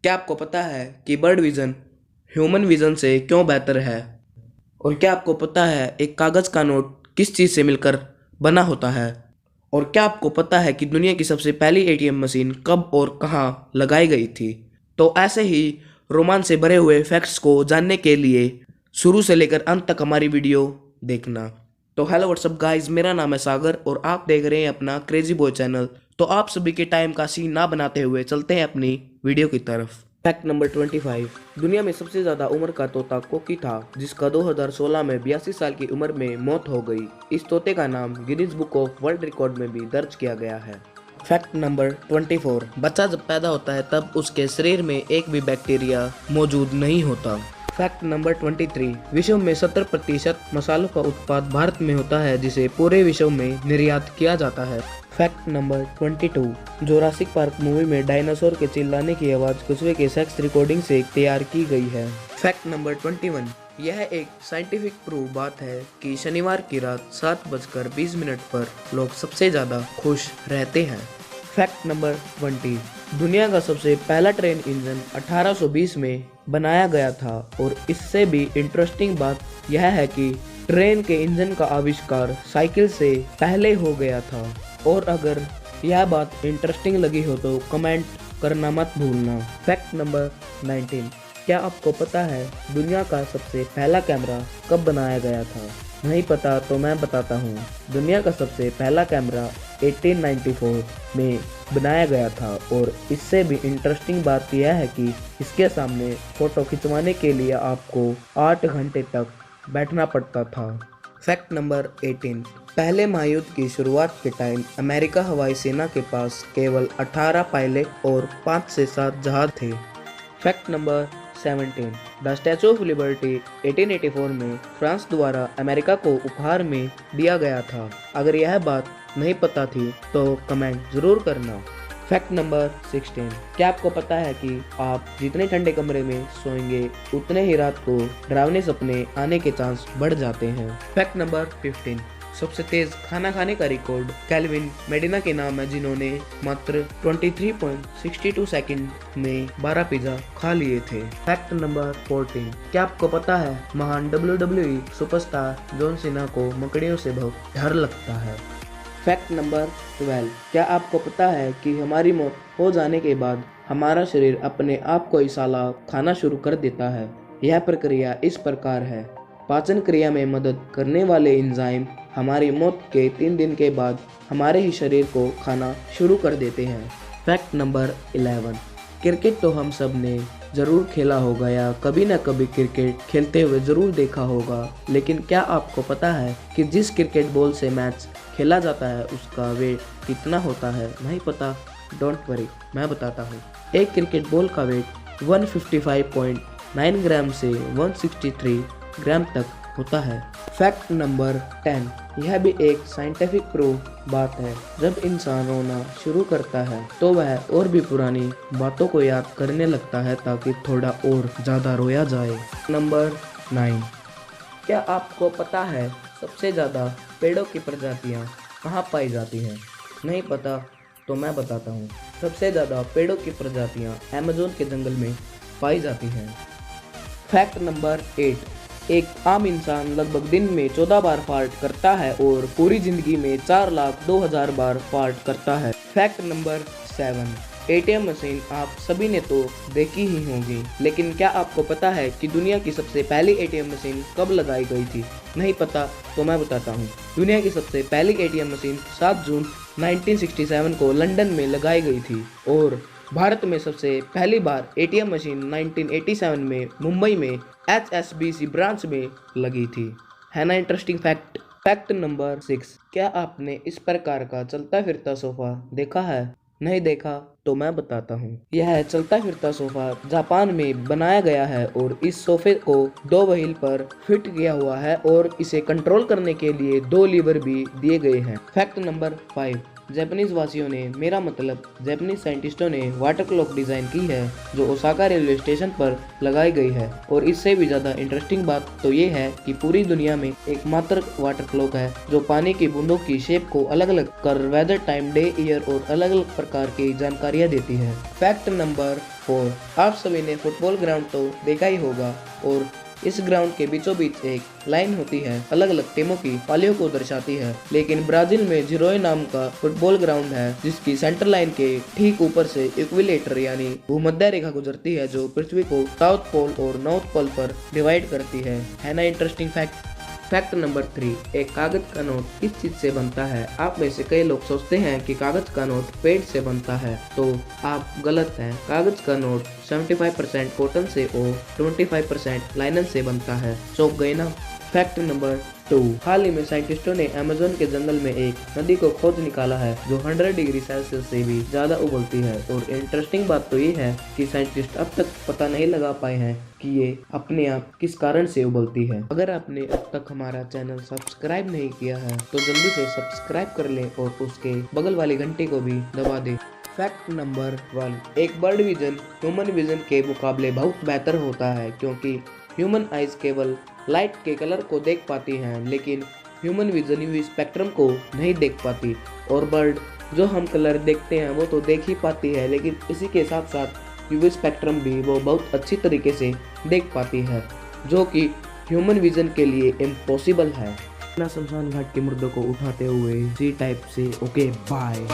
क्या आपको पता है कि बर्ड विजन ह्यूमन विजन से क्यों बेहतर है? और क्या आपको पता है एक कागज़ का नोट किस चीज़ से मिलकर बना होता है? और क्या आपको पता है कि दुनिया की सबसे पहली एटीएम मशीन कब और कहाँ लगाई गई थी? तो ऐसे ही रोमांच से भरे हुए फैक्ट्स को जानने के लिए शुरू से लेकर अंत तक हमारी वीडियो देखना। तो हेलो व्हाट्सअप गाइस, मेरा नाम है सागर और आप देख रहे हैं अपना क्रेजी बॉय चैनल। तो आप सभी के टाइम का सीन ना बनाते हुए चलते हैं अपनी वीडियो की तरफ। Fact number 25। दुनिया में सबसे ज्यादा उम्र का तोता कोकी था, जिसका 2016 में 82 साल की उम्र में मौत हो गई। इस तोते का नाम Guinness book of world record में भी दर्ज किया गया है। Fact number 24। बच्चा जब पैदा होता है तब उसके शरीर में एक भी बैक्टीरिया मौजूद नहीं होता। Fact number 23। विश्व में 70% मसालों का उत्पाद भारत में होता है, जिसे पूरे विश्व में निर्यात किया जाता है। Fact number 22। Jurassic park movie में डायनासोर के चिल्लाने की आवाज़ कछुए के सेक्स रिकॉर्डिंग से तैयार की गई है। Fact number 21। यह एक साइंटिफिक प्रूव बात है कि शनिवार की रात 7:20 पर लोग सबसे ज़्यादा खुश रहते हैं। Fact number 20। दुनिया का सबसे पहला ट्रेन इंजन 1820 में बनाया गया था, और इससे भी इंटरेस्टिंग बात यह है कि ट्रेन के इंजन का आविष्कार साइकिल से पहले हो गया था। और अगर यह बात इंटरेस्टिंग लगी हो तो कमेंट करना मत भूलना। Fact number 19। क्या आपको पता है दुनिया का सबसे पहला कैमरा कब बनाया गया था? नहीं पता तो मैं बताता हूँ। दुनिया का सबसे पहला कैमरा 1894 में बनाया गया था, और इससे भी इंटरेस्टिंग बात यह है कि इसके सामने फ़ोटो खिंचवाने के लिए आपको 8 घंटे तक बैठना पड़ता था। Fact number 18। पहले महायुद्ध की शुरुआत के टाइम अमेरिका हवाई सेना के पास केवल 18 पायलट और 5 से 7 जहाज थे। Fact number 17। The statue of liberty 1884 में फ्रांस द्वारा अमेरिका को उपहार में दिया गया था। अगर यह बात नहीं पता थी तो कमेंट जरूर करना। Fact number 16। क्या आपको पता है कि आप जितने ठंडे कमरे में सोएंगे उतने ही रात को डरावने सपने आने के चांस बढ़ जाते हैं। Fact number 15। सबसे तेज खाना खाने का रिकॉर्ड कैल्विन मेडिना के नाम है, जिन्होंने मात्र 23.62 सेकंड में 12 पिज्जा खा लिए थे। Fact number 14। क्या आपको पता है महान WWE सुपरस्टार जॉन सीना को मकड़ियों से बहुत डर लगता है? Fact number 12। क्या आपको पता है कि हमारी मौत हो जाने के बाद हमारा शरीर अपने आप को इंसाला खाना शुरू कर देता है? यह प्रक्रिया इस प्रकार है। पाचन क्रिया में मदद करने वाले एंजाइम हमारी मौत के 3 दिन के बाद हमारे ही शरीर को खाना शुरू कर देते हैं। Fact number 11। क्रिकेट तो हम सब ने ज़रूर खेला होगा या कभी ना कभी क्रिकेट खेलते हुए ज़रूर देखा होगा, लेकिन क्या आपको पता है कि जिस क्रिकेट बॉल से मैच खेला जाता है उसका वेट कितना होता है? नहीं पता? डोंट वरी, मैं बताता हूँ। एक क्रिकेट बॉल का वेट 155.9 ग्राम से 163 ग्राम तक होता है। Fact number 10। यह भी एक साइंटिफिक प्रूफ बात है। जब इंसान रोना शुरू करता है तो वह और भी पुरानी बातों को याद करने लगता है ताकि थोड़ा और ज़्यादा रोया जाए। नंबर 9। क्या आपको पता है सबसे ज़्यादा पेड़ों की प्रजातियाँ कहाँ पाई जाती हैं? नहीं पता तो मैं बताता हूँ। सबसे ज़्यादा पेड़ों की प्रजातियाँ अमेज़न के जंगल में पाई जाती हैं। Fact number 8। एक आम इंसान लगभग दिन में 14 बार फार्ट करता है और पूरी जिंदगी में 4,02,000 बार फार्ट करता है। Fact number 7। एटीएम मशीन आप सभी ने तो देखी ही होगी, लेकिन क्या आपको पता है कि दुनिया की सबसे पहली एटीएम मशीन कब लगाई गई थी? नहीं पता तो मैं बताता हूँ। दुनिया की सबसे पहली एटीएम मशीन 7 जून 1967 को लंदन में लगाई गई थी, और भारत में सबसे पहली बार एटीएम मशीन 1987 में मुंबई में HSBC ब्रांच में लगी थी। है ना इंटरेस्टिंग फैक्ट? Fact number 6। क्या आपने इस प्रकार का चलता फिरता सोफा देखा है? नहीं देखा तो मैं बताता हूँ। यह चलता फिरता सोफा जापान में बनाया गया है, और इस सोफे को 2 व्हील पर फिट किया हुआ है, और इसे कंट्रोल करने के लिए 2 लीवर भी दिए गए हैं। Fact number 5। जापानीज वासियों ने, मेरा मतलब जापानीज साइंटिस्टों ने वाटर क्लॉक डिजाइन की है, जो ओसाका रेलवे स्टेशन पर लगाई गई है। और इससे भी ज्यादा इंटरेस्टिंग बात तो ये है कि पूरी दुनिया में एकमात्र वाटर क्लॉक है जो पानी की बूंदों की शेप को अलग अलग कर वेदर, टाइम, डे, ईयर और अलग अलग प्रकार की जानकारियां देती है। फैक्ट नंबर 4 आप सभी ने फुटबॉल ग्राउंड तो देखा ही होगा और इस ग्राउंड के बीचों बीच एक लाइन होती है, अलग अलग टीमों की पालियों को दर्शाती है। लेकिन ब्राजील में जिरोए नाम का फुटबॉल ग्राउंड है जिसकी सेंटर लाइन के ठीक ऊपर से इक्विलेटर यानी भूमध्य रेखा गुजरती है जो पृथ्वी को साउथ पोल और नॉर्थ पोल पर डिवाइड करती है ना इंटरेस्टिंग फैक्ट। फैक्ट नंबर 3 एक कागज का नोट किस चीज से बनता है। आप में से कई लोग सोचते हैं कि कागज का नोट पेड़ से बनता है, तो आप गलत हैं। कागज का नोट 75% कॉटन से और 25% लाइनन से बनता है। चौंक गए ना। फैक्ट नंबर 2 हाल ही में साइंटिस्टों ने अमेज़न के जंगल में एक नदी को खोज निकाला है जो 100 डिग्री सेल्सियस से भी ज्यादा उबलती है। और इंटरेस्टिंग बात तो ये है कि साइंटिस्ट अब तक पता नहीं लगा पाए हैं कि ये अपने आप किस कारण से उबलती है। अगर आपने अब तक हमारा चैनल सब्सक्राइब नहीं किया है तो जल्दी से सब्सक्राइब कर लें और उसके बगल वाली घंटी को भी दबा दें। फैक्ट नंबर 1 एक बर्ड विजन ह्यूमन विजन के मुकाबले बहुत बेहतर होता है क्योंकि ह्यूमन आइज केवल लाइट के कलर को देख पाती हैं, लेकिन ह्यूमन विजन यूवी स्पेक्ट्रम को नहीं देख पाती। और बर्ड जो हम कलर देखते हैं वो तो देख ही पाती है, लेकिन इसी के साथ साथ यूवी स्पेक्ट्रम भी वो बहुत अच्छी तरीके से देख पाती है, जो कि ह्यूमन विजन के लिए इम्पॉसिबल है। अपना शमशान घाट के मुर्दों को उठाते हुए सी टाइप से ओके बाय।